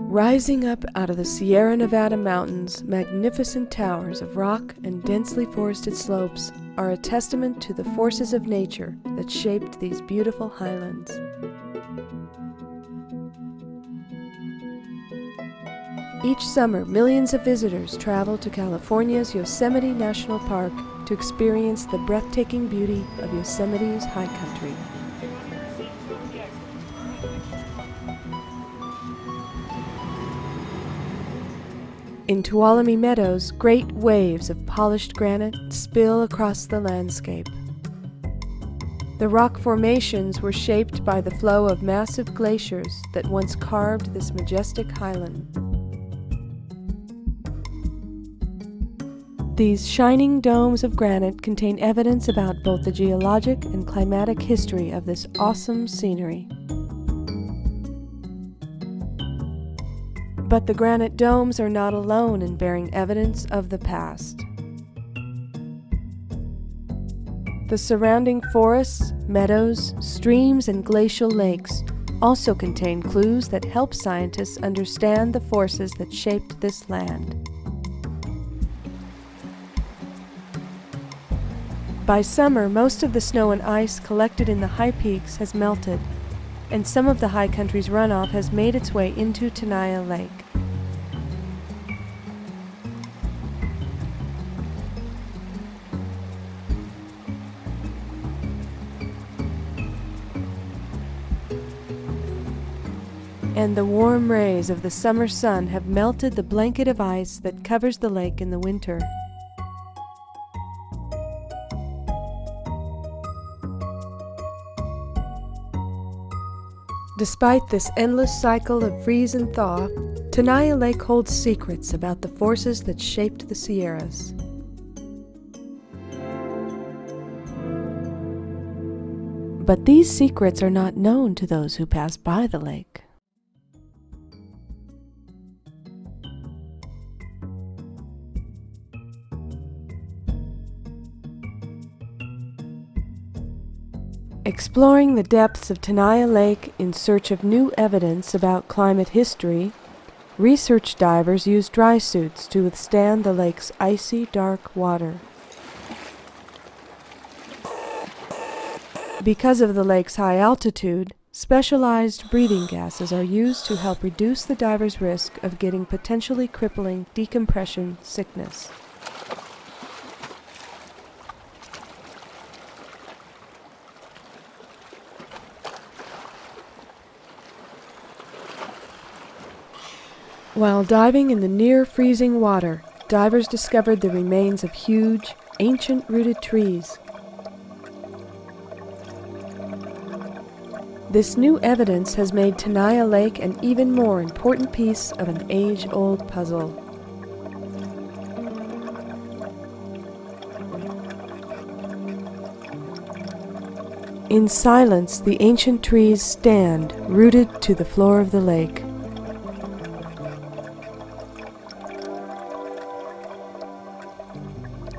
Rising up out of the Sierra Nevada mountains, magnificent towers of rock and densely forested slopes are a testament to the forces of nature that shaped these beautiful highlands. Each summer, millions of visitors travel to California's Yosemite National Park to experience the breathtaking beauty of Yosemite's high country. In Tuolumne Meadows, great waves of polished granite spill across the landscape. The rock formations were shaped by the flow of massive glaciers that once carved this majestic highland. These shining domes of granite contain evidence about both the geologic and climatic history of this awesome scenery. But the granite domes are not alone in bearing evidence of the past. The surrounding forests, meadows, streams, and glacial lakes also contain clues that help scientists understand the forces that shaped this land. By summer, most of the snow and ice collected in the high peaks has melted, and some of the high country's runoff has made its way into Tenaya Lake. And the warm rays of the summer sun have melted the blanket of ice that covers the lake in the winter. Despite this endless cycle of freeze and thaw, Tenaya Lake holds secrets about the forces that shaped the Sierras. But these secrets are not known to those who pass by the lake. Exploring the depths of Tenaya Lake in search of new evidence about climate history, research divers use dry suits to withstand the lake's icy, dark water. Because of the lake's high altitude, specialized breathing gases are used to help reduce the diver's risk of getting potentially crippling decompression sickness. While diving in the near-freezing water, divers discovered the remains of huge, ancient rooted trees. This new evidence has made Tenaya Lake an even more important piece of an age-old puzzle. In silence, the ancient trees stand, rooted to the floor of the lake.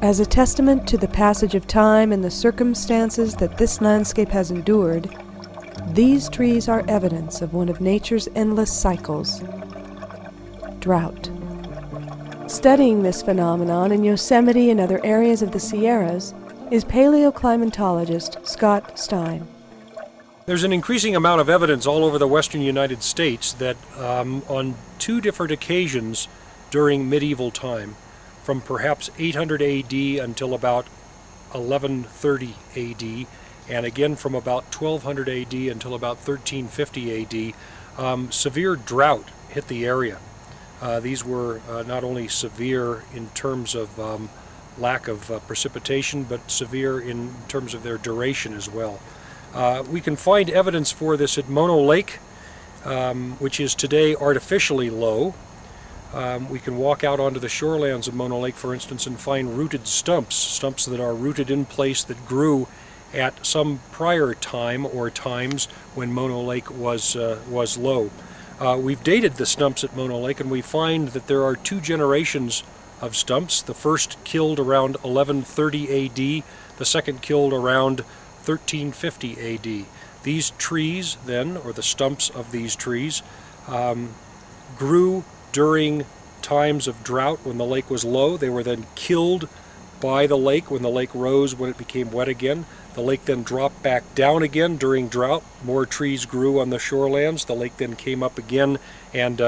As a testament to the passage of time and the circumstances that this landscape has endured, these trees are evidence of one of nature's endless cycles: drought. Studying this phenomenon in Yosemite and other areas of the Sierras is paleoclimatologist Scott Stein. There's an increasing amount of evidence all over the western United States that on two different occasions during medieval time, from perhaps 800 AD until about 1130 AD, and again from about 1200 AD until about 1350 AD, severe drought hit the area. These were not only severe in terms of lack of precipitation, but severe in terms of their duration as well. We can find evidence for this at Mono Lake, which is today artificially low. We can walk out onto the shorelands of Mono Lake, for instance, and find rooted stumps that are rooted in place that grew at some prior time or times when Mono Lake was low. We've dated the stumps at Mono Lake, and we find that there are two generations of stumps. The first killed around 1130 AD, the second killed around 1350 AD. These trees then, or the stumps of these trees, grew during times of drought when the lake was low. They were then killed by the lake when the lake rose, when it became wet again. The lake then dropped back down again during drought. More trees grew on the shorelands. The lake then came up again and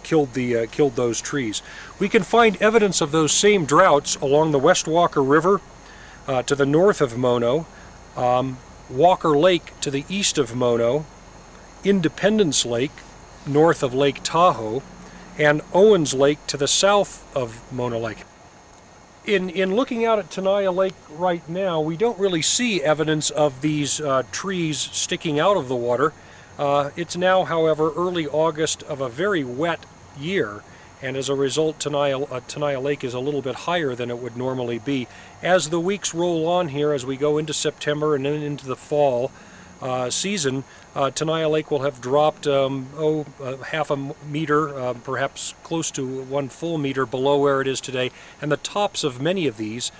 killed those trees. We can find evidence of those same droughts along the West Walker River to the north of Mono, Walker Lake to the east of Mono, Independence Lake north of Lake Tahoe, and Owens Lake to the south of Mono Lake. In looking out at Tenaya Lake right now, we don't really see evidence of these trees sticking out of the water. It's now, however, early August of a very wet year, and as a result, Tenaya Lake is a little bit higher than it would normally be. As the weeks roll on here, as we go into September and then into the fall season, Tenaya Lake will have dropped half a meter, perhaps close to 1 full meter below where it is today, and the tops of many of these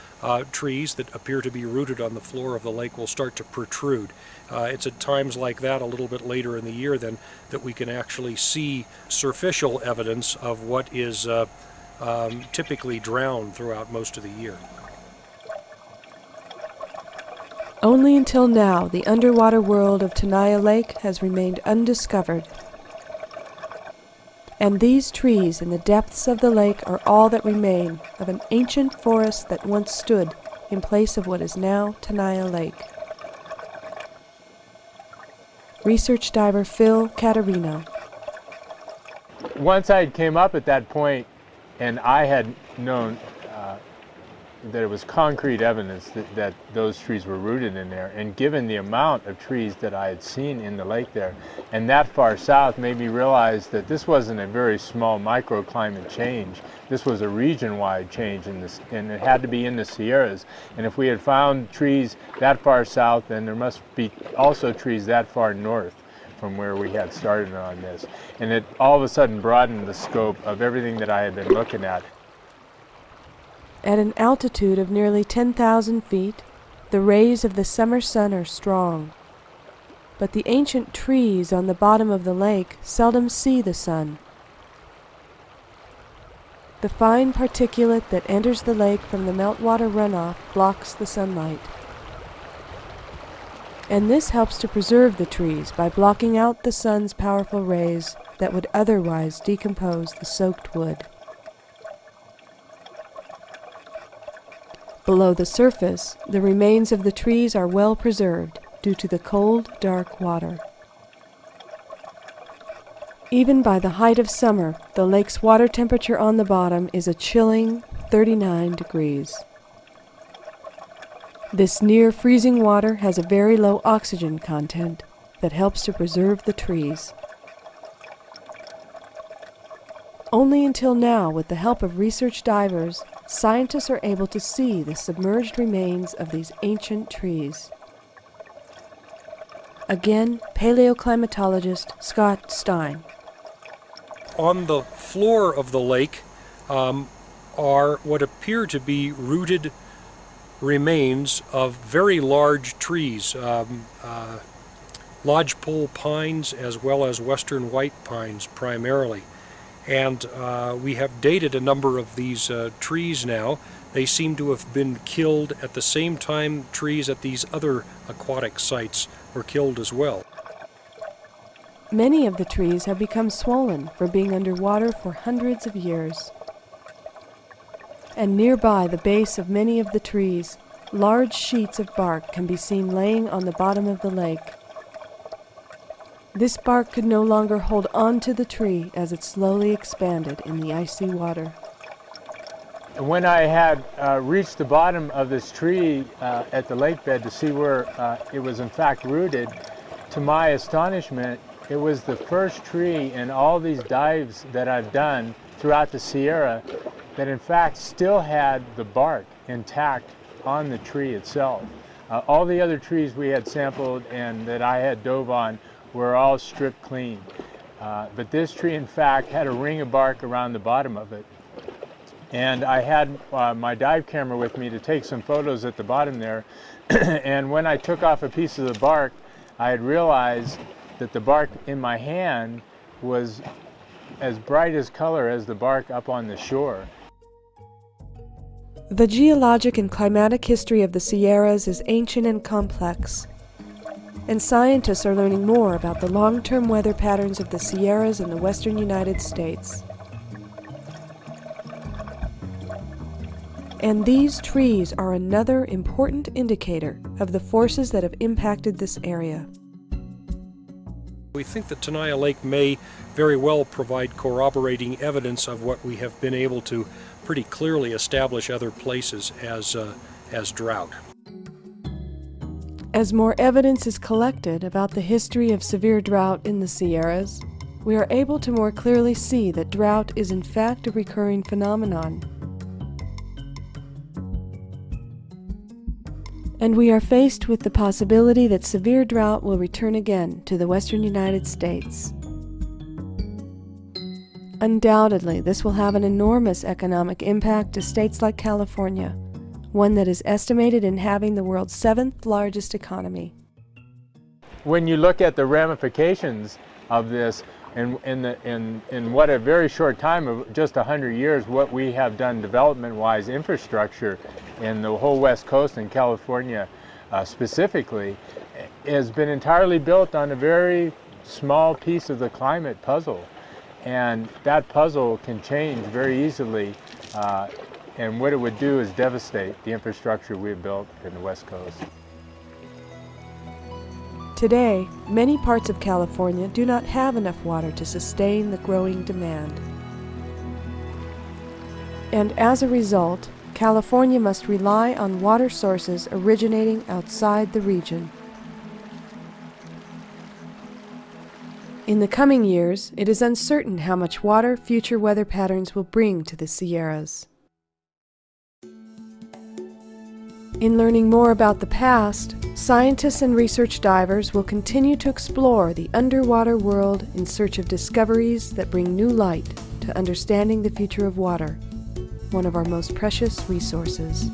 trees that appear to be rooted on the floor of the lake will start to protrude. It's at times like that, a little bit later in the year then, that we can actually see surficial evidence of what is typically drowned throughout most of the year. Only until now, the underwater world of Tenaya Lake has remained undiscovered. And these trees in the depths of the lake are all that remain of an ancient forest that once stood in place of what is now Tenaya Lake. Research diver Phil Caterino. Once I came up at that point and I had known that it was concrete evidence that those trees were rooted in there, and given the amount of trees that I had seen in the lake there, and that far south made me realize that this wasn't a very small microclimate change. This was a region-wide change in this, and it had to be in the Sierras. And if we had found trees that far south, then there must be also trees that far north from where we had started on this. And it all of a sudden broadened the scope of everything that I had been looking at. At an altitude of nearly 10,000 feet, the rays of the summer sun are strong. But the ancient trees on the bottom of the lake seldom see the sun. The fine particulate that enters the lake from the meltwater runoff blocks the sunlight. And this helps to preserve the trees by blocking out the sun's powerful rays that would otherwise decompose the soaked wood. Below the surface, the remains of the trees are well preserved due to the cold, dark water. Even by the height of summer, the lake's water temperature on the bottom is a chilling 39 degrees. This near freezing water has a very low oxygen content that helps to preserve the trees. Only until now, with the help of research divers, scientists are able to see the submerged remains of these ancient trees. Again, paleoclimatologist Scott Stein. On the floor of the lake are what appear to be rooted remains of very large trees, lodgepole pines as well as western white pines primarily. And we have dated a number of these trees now. They seem to have been killed at the same time trees at these other aquatic sites were killed as well. Many of the trees have become swollen for being underwater for hundreds of years. And nearby the base of many of the trees, large sheets of bark can be seen laying on the bottom of the lake. This bark could no longer hold on to the tree as it slowly expanded in the icy water. When I had reached the bottom of this tree at the lake bed to see where it was in fact rooted, to my astonishment, it was the first tree in all these dives that I've done throughout the Sierra that in fact still had the bark intact on the tree itself. All the other trees we had sampled and that I had dove on were all stripped clean. But this tree in fact had a ring of bark around the bottom of it. And I had my dive camera with me to take some photos at the bottom there. And when I took off a piece of the bark, I had realized that the bark in my hand was as bright as color as the bark up on the shore. The geologic and climatic history of the Sierras is ancient and complex, and scientists are learning more about the long-term weather patterns of the Sierras in the western United States. And these trees are another important indicator of the forces that have impacted this area. We think that Tenaya Lake may very well provide corroborating evidence of what we have been able to pretty clearly establish other places as drought. As more evidence is collected about the history of severe drought in the Sierras, we are able to more clearly see that drought is in fact a recurring phenomenon. And we are faced with the possibility that severe drought will return again to the western United States. Undoubtedly, this will have an enormous economic impact to states like California, one that is estimated in having the world's 7th largest economy. When you look at the ramifications of this, in what a very short time of just 100 years, what we have done development-wise, infrastructure in the whole West Coast and California specifically, has been entirely built on a very small piece of the climate puzzle. And that puzzle can change very easily, and what it would do is devastate the infrastructure we have built in the West Coast. Today, many parts of California do not have enough water to sustain the growing demand. And as a result, California must rely on water sources originating outside the region. In the coming years, it is uncertain how much water future weather patterns will bring to the Sierras. In learning more about the past, scientists and research divers will continue to explore the underwater world in search of discoveries that bring new light to understanding the future of water, one of our most precious resources.